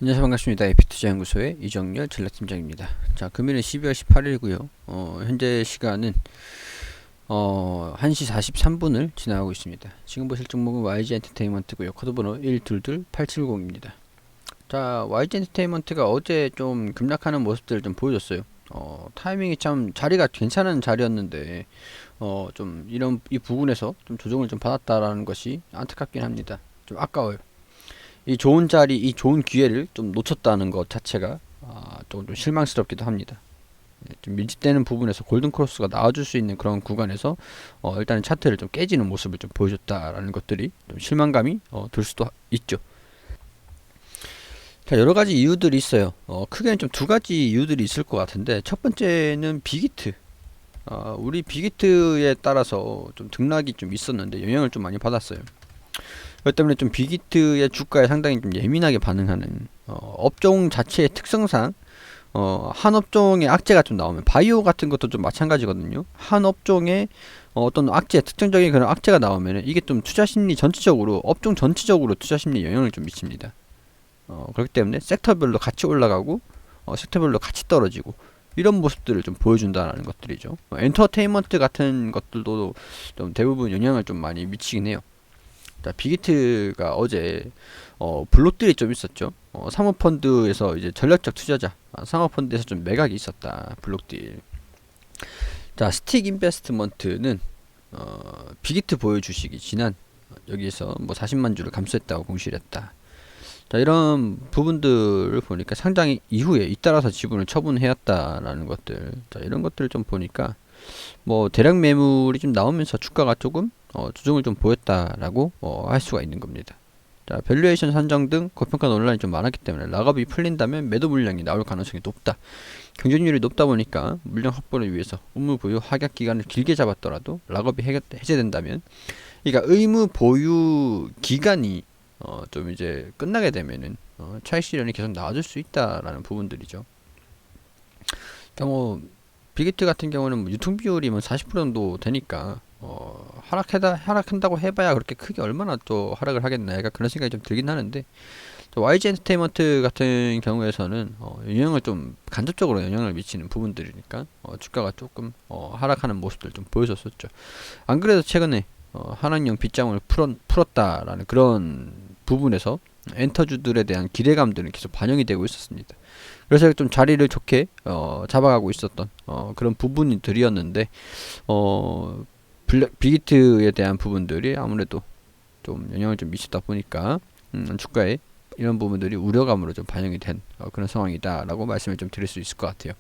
안녕하세요. 반갑습니다. 에피투자연구소의 이정열 전략팀장입니다. 자, 금일은 12월 18일이고요. 현재 시간은 1시 43분을 지나가고 있습니다. 지금 보실 종목은 YG 엔터테인먼트고요. 코드번호 122870입니다. 자, YG 엔터테인먼트가 어제 좀 급락하는 모습들을 좀 보여줬어요. 타이밍이 참 자리가 괜찮은 자리였는데 좀 이 부분에서 좀 조정을 좀 받았다라는 것이 안타깝긴 합니다. 좀 아까워요. 이 좋은 자리, 이 좋은 기회를 좀 놓쳤다는 것 자체가 좀 실망스럽기도 합니다. 좀 밀집되는 부분에서 골든 크로스가 나와줄 수 있는 그런 구간에서 일단은 차트를 좀 깨지는 모습을 좀 보여줬다라는 것들이 좀 실망감이 들 수도 있죠. 자, 여러 가지 이유들이 있어요. 크게는 좀 두 가지 이유들이 있을 것 같은데, 첫 번째는 빅히트. 우리 빅히트에 따라서 좀 등락이 좀 있었는데 영향을 좀 많이 받았어요. 그렇기 때문에 좀 빅히트의 주가에 상당히 좀 예민하게 반응하는 업종 자체의 특성상 한 업종의 악재가 좀 나오면 바이오 같은 것도 좀 마찬가지거든요. 한 업종의 어떤 악재, 특정적인 그런 악재가 나오면 이게 좀 투자 심리 전체적으로 업종 전체적으로 투자 심리에 영향을 좀 미칩니다. 그렇기 때문에 섹터별로 같이 올라가고 섹터별로 같이 떨어지고 이런 모습들을 좀 보여준다는 것들이죠. 엔터테인먼트 같은 것들도 좀 대부분 영향을 좀 많이 미치긴 해요. 자, 빅히트가 어제 블록들이 좀 있었죠. 사모펀드에서 이제 전략적 투자자, 사모펀드에서 좀 매각이 있었다. 블록딜. 자, 스틱 인베스트먼트는 빅히트 보유 주식이 지난 여기에서 뭐 40만 주를 감소했다고 공시를 했다. 자, 이런 부분들을 보니까 상장 이후에 잇따라서 지분을 처분해왔다라는 것들. 자, 이런 것들을 좀 보니까 뭐 대량 매물이 좀 나오면서 주가가 조금 조정을 좀 보였다라고 할 수가 있는 겁니다. 자, 밸류에이션 산정 등 고평가 논란이 좀 많았기 때문에 락업이 풀린다면 매도 물량이 나올 가능성이 높다. 경쟁률이 높다 보니까 물량 확보를 위해서 의무 보유 하락 기간을 길게 잡았더라도 락업이 해제된다면, 그러니까 의무 보유 기간이 좀 이제 끝나게 되면은 차익 실현이 계속 나와줄 수 있다라는 부분들이죠. 그러니까 뭐 빅히트 같은 경우는 뭐 유통 비율이 뭐 40% 정도 되니까 하락한다고 해봐야 그렇게 크게 얼마나 또 하락을 하겠나, 약간 그런 생각이 좀 들긴 하는데, YG 엔터테인먼트 같은 경우에서는 영향을 좀 간접적으로 영향을 미치는 부분들이니까 주가가 조금 하락하는 모습들 좀 보여줬었죠. 안 그래도 최근에 한학령 빗장을 풀었다라는 그런 부분에서 엔터주들에 대한 기대감들은 계속 반영이 되고 있었습니다. 그래서 좀 자리를 좋게 잡아가고 있었던 그런 부분들이었는데 빅히트에 대한 부분들이 아무래도 좀 영향을 좀 미치다 보니까 주가에 이런 부분들이 우려감으로 좀 반영이 된 그런 상황이다라고 말씀을 좀 드릴 수 있을 것 같아요.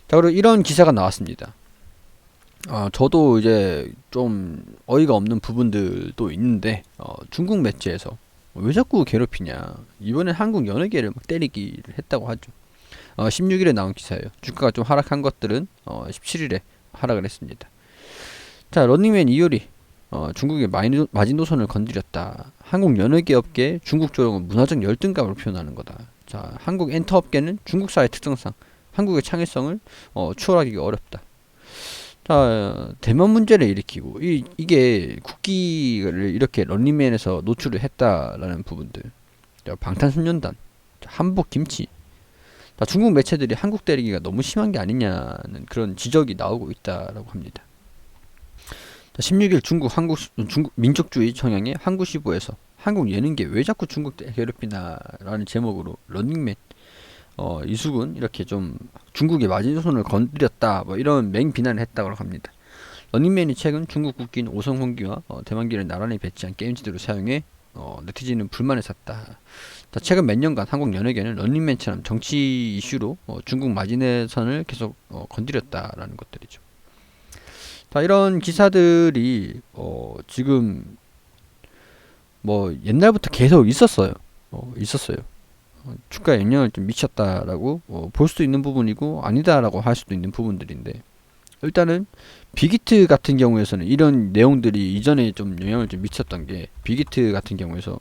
자, 그리고 이런 기사가 나왔습니다. 저도 이제 좀 어이가 없는 부분들도 있는데 중국 매체에서 왜 자꾸 괴롭히냐, 이번엔 한국 연예계를 막 때리기를 했다고 하죠. 16일에 나온 기사예요. 주가가 좀 하락한 것들은 17일에 하락을 했습니다. 자, 런닝맨 이효리 중국의 마지노선을 건드렸다. 한국 연예계 업계 중국 조정은 문화적 열등감으로 표현하는 거다. 자, 한국 엔터 업계는 중국사의 특성상 한국의 창의성을 추월하기가 어렵다. 자, 대만 문제를 일으키고 이게 국기를 이렇게 런닝맨에서 노출을 했다라는 부분들. 자, 방탄소년단, 한복 김치. 자, 중국 매체들이 한국 때리기가 너무 심한 게 아니냐는 그런 지적이 나오고 있다라고 합니다. 자, 16일 중국 민족주의 청양의 항구시보에서 한국 예능계 왜 자꾸 중국 괴롭히나라는 제목으로 런닝맨 이수근 이렇게 좀 중국의 마지노선을 건드렸다 뭐 이런 맹비난을 했다고 합니다. 런닝맨이 최근 중국 국기인 오성홍기와 대만기를 나란히 배치한 게임지들을 사용해 네티즌은 불만을 샀다. 자, 최근 몇 년간 한국 연예계는 런닝맨처럼 정치 이슈로 중국 마지노선을 계속 건드렸다라는 것들이죠. 자, 이런 기사들이 지금 뭐 옛날부터 계속 있었어요. 있었어요. 주가에 영향을 좀 미쳤다라고 볼 수도 있는 부분이고 아니다라고 할 수도 있는 부분들인데, 일단은 빅히트 같은 경우에서는 이런 내용들이 이전에 좀 영향을 좀 미쳤던 게, 빅히트 같은 경우에서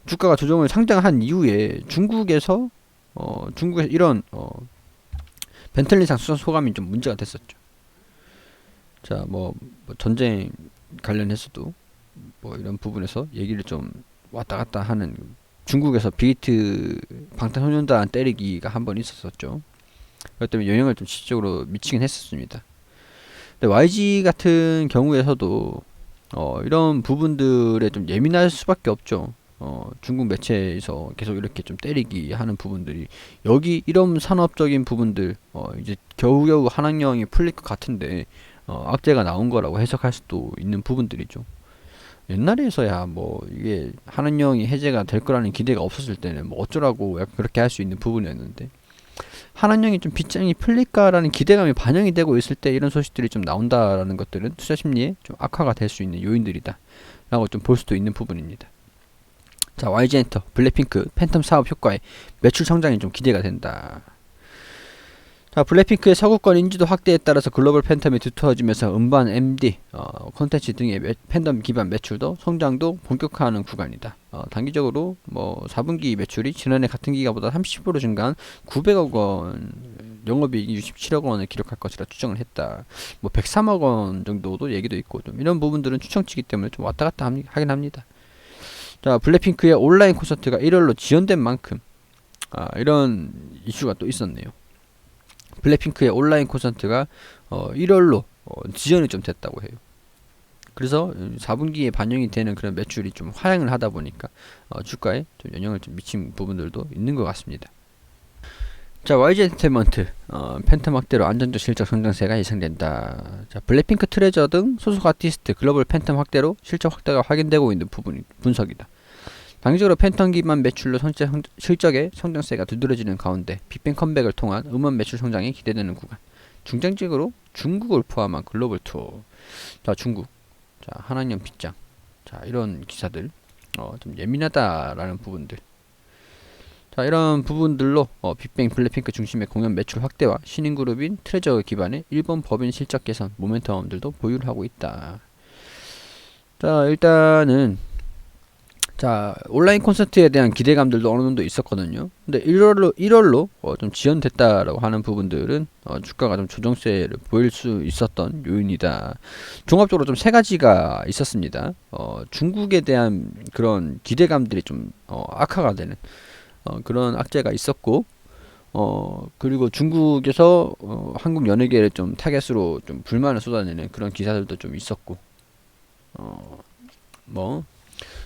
주가가 조정을 상장한 이후에 중국에서 이런 벤틀리상 수선 소감이 좀 문제가 됐었죠. 자, 뭐 전쟁 관련해서도 뭐 이런 부분에서 얘기를 좀 왔다 갔다 하는 중국에서 빅히트 방탄소년단 때리기가 한 번 있었었죠. 그것 때문에 영향을 좀 실질적으로 미치긴 했었습니다. 근데 YG 같은 경우에서도 이런 부분들에 좀 예민할 수밖에 없죠. 중국 매체에서 계속 이렇게 좀 때리기 하는 부분들이 여기 이런 산업적인 부분들 이제 겨우겨우 한학령이 풀릴 것 같은데 악재가 나온 거라고 해석할 수도 있는 부분들이죠. 옛날에서야 뭐 이게 한한령이 해제가 될 거라는 기대가 없었을 때는 뭐 어쩌라고 약간 그렇게 할 수 있는 부분이었는데 한한령이 좀 빗장이 풀릴까라는 기대감이 반영이 되고 있을 때 이런 소식들이 좀 나온다라는 것들은 투자 심리에 좀 악화가 될 수 있는 요인들이다 라고 좀 볼 수도 있는 부분입니다. 자, YG엔터, 블랙핑크, 팬텀 사업 효과에 매출 성장이 좀 기대가 된다. 자, 블랙핑크의 서구권 인지도 확대에 따라서 글로벌 팬텀이 두터워지면서 음반, MD, 콘텐츠 등의 팬덤 기반 매출도 성장도 본격화하는 구간이다. 단기적으로 뭐 4분기 매출이 지난해 같은 기간보다 30% 증가한 900억 원, 영업이익 67억 원을 기록할 것이라 추정을 했다. 뭐 103억 원 정도도 얘기도 있고 좀 이런 부분들은 추정치기 때문에 좀 왔다 갔다 하긴 합니다. 자, 블랙핑크의 온라인 콘서트가 1월로 지연된 만큼 이런 이슈가 또 있었네요. 블랙핑크의 온라인 콘서트가 1월로 지연이 좀 됐다고 해요. 그래서 4분기에 반영이 되는 그런 매출이 좀 하향을 하다 보니까 주가에 좀 영향을 좀 미친 부분들도 있는 것 같습니다. 자, YG 엔터테인먼트 팬텀 확대로 안정적 실적 성장세가 예상된다. 자, 블랙핑크, 트레저 등 소속 아티스트 글로벌 팬텀 확대로 실적 확대가 확인되고 있는 분석이다. 단기적으로 팬텀 기반 매출로 실적의 성장세가 두드러지는 가운데 빅뱅 컴백을 통한 음원 매출 성장이 기대되는 구간. 중장기적으로 중국을 포함한 글로벌 투어. 자, 중국. 자, 한한령 빗장. 자, 이런 기사들. 좀 예민하다라는 부분들. 자, 이런 부분들로 빅뱅, 블랙핑크 중심의 공연 매출 확대와 신인 그룹인 트레저 기반의 일본 법인 실적 개선 모멘텀들도 보유를 하고 있다. 자, 일단은 자, 온라인 콘서트에 대한 기대감들도 어느 정도 있었거든요. 근데 1월로 좀 지연됐다라고 하는 부분들은 주가가 좀 조정세를 보일 수 있었던 요인이다. 종합적으로 좀 세 가지가 있었습니다. 중국에 대한 그런 기대감들이 좀 악화가 되는 그런 악재가 있었고, 그리고 중국에서 한국 연예계를 좀 타겟으로 좀 불만을 쏟아내는 그런 기사들도 좀 있었고, 뭐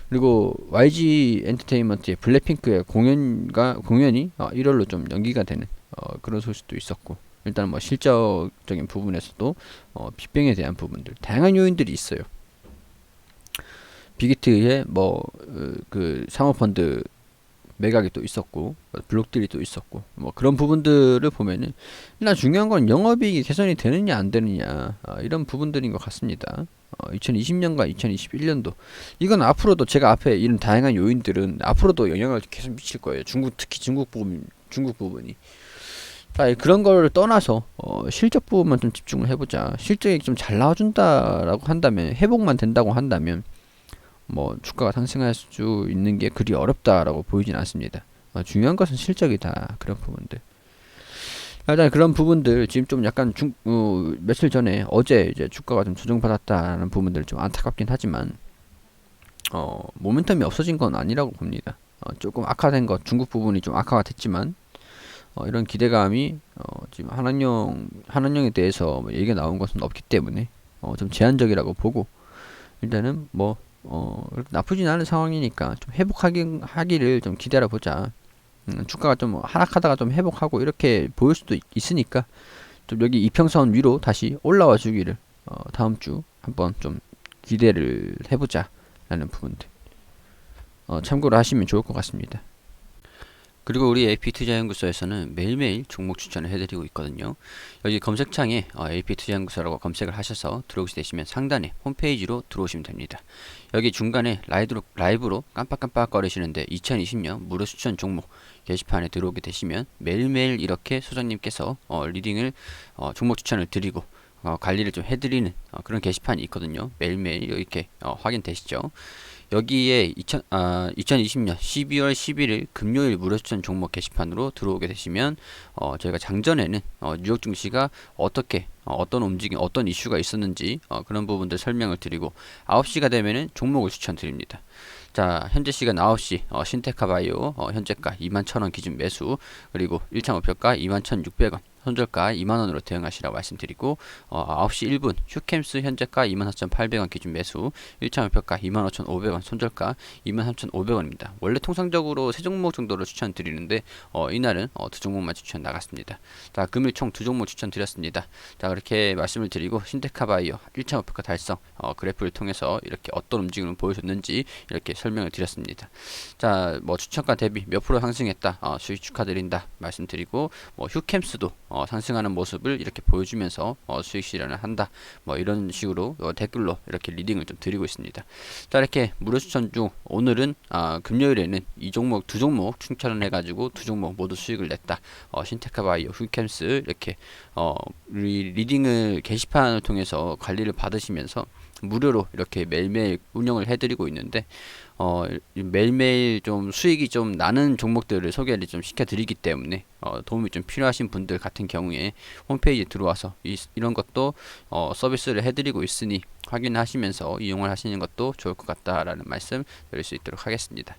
그리고 YG 엔터테인먼트의 블랙핑크의 공연이 1월로 좀 연기가 되는 그런 소식도 있었고, 일단 뭐 실적적인 부분에서도 빅뱅에 대한 부분들 다양한 요인들이 있어요. 빅히트의 뭐 그 사모펀드 매각이 또 있었고 블록들이 또 있었고 뭐 그런 부분들을 보면은 일단 중요한 건 영업이익이 개선이 되느냐 안 되느냐 이런 부분들인 것 같습니다. 2020년과 2021년도 이건 앞으로도 제가 앞에 이런 다양한 요인들은 앞으로도 영향을 계속 미칠 거예요. 특히 중국 부분이. 자, 그런 걸 떠나서 실적 부분만 좀 집중을 해보자. 실적이 좀 잘 나와준다라고 한다면 회복만 된다고 한다면 뭐 주가가 상승할 수 있는 게 그리 어렵다라고 보이진 않습니다. 중요한 것은 실적이다. 그런 부분들. 일단 그런 부분들 지금 좀 약간 며칠 전에 어제 이제 주가가 좀 조정받았다는 부분들 좀 안타깝긴 하지만 모멘텀이 없어진 건 아니라고 봅니다. 조금 악화된 것 중국 부분이 좀 악화가 됐지만 이런 기대감이 지금 한한령에 대해서 뭐 얘기가 나온 것은 없기 때문에 좀 제한적이라고 보고 일단은 뭐 나쁘진 않은 상황이니까 좀 회복하기를 좀 기다려 보자. 주가가 좀 하락하다가 좀 회복하고 이렇게 보일 수도 있으니까 좀 여기 이평선 위로 다시 올라와 주기를 다음 주 한번 좀 기대를 해보자 라는 부분들 참고를 하시면 좋을 것 같습니다. 그리고 우리 AP투자연구소에서는 매일매일 종목 추천을 해드리고 있거든요. 여기 검색창에 AP투자연구소라고 검색을 하셔서 들어오게 되시면 상단에 홈페이지로 들어오시면 됩니다. 여기 중간에 라이브로 깜빡깜빡 거리시는데 2020년 무료 추천 종목 게시판에 들어오게 되시면 매일매일 이렇게 소장님께서 리딩을 종목 추천을 드리고 관리를 좀 해드리는 그런 게시판이 있거든요. 매일매일 이렇게 확인되시죠. 여기에 2020년 12월 11일 금요일 무료 추천 종목 게시판으로 들어오게 되시면 저희가 장전에는 뉴욕 증시가 어떻게 어떤 움직임 어떤 이슈가 있었는지 그런 부분들 설명을 드리고 9시가 되면은 종목을 추천드립니다. 자, 현재 시간 9시 신테카바이오 현재가 21,000원 기준 매수, 그리고 1차 목표가 21,600원, 손절가 2만원으로 대응하시라고 말씀드리고, 9시 1분 휴캠스 현재가 24,800원 기준 매수, 1차 목표가 25,500원, 손절가 23,500원입니다. 원래 통상적으로 세 종목 정도로 추천드리는데 이날은 두 종목만 추천 나갔습니다. 자, 금일 총 두 종목 추천드렸습니다. 자, 그렇게 말씀을 드리고 신테카바이오 1차 목표가 달성 그래프를 통해서 이렇게 어떤 움직임을 보여줬는지 이렇게 설명을 드렸습니다. 자, 뭐 추천가 대비 몇 프로 상승했다, 수익 축하드린다 말씀드리고, 뭐 휴캠스도 상승하는 모습을 이렇게 보여주면서 수익 실현을 한다, 뭐 이런 식으로 댓글로 이렇게 리딩을 좀 드리고 있습니다. 자, 이렇게 무료 추천 중 오늘은 금요일에는 이 종목 두 종목 추천을 해가지고 두 종목 모두 수익을 냈다. 신테카바이오, 휴캠스 이렇게 우리 리딩을 게시판을 통해서 관리를 받으시면서 무료로 이렇게 매일매일 운영을 해드리고 있는데, 매일매일 좀 수익이 좀 나는 종목들을 소개를 좀 시켜드리기 때문에 도움이 좀 필요하신 분들 같은 경우에 홈페이지에 들어와서 이런 것도 서비스를 해드리고 있으니 확인하시면서 이용을 하시는 것도 좋을 것 같다라는 말씀 드릴 수 있도록 하겠습니다.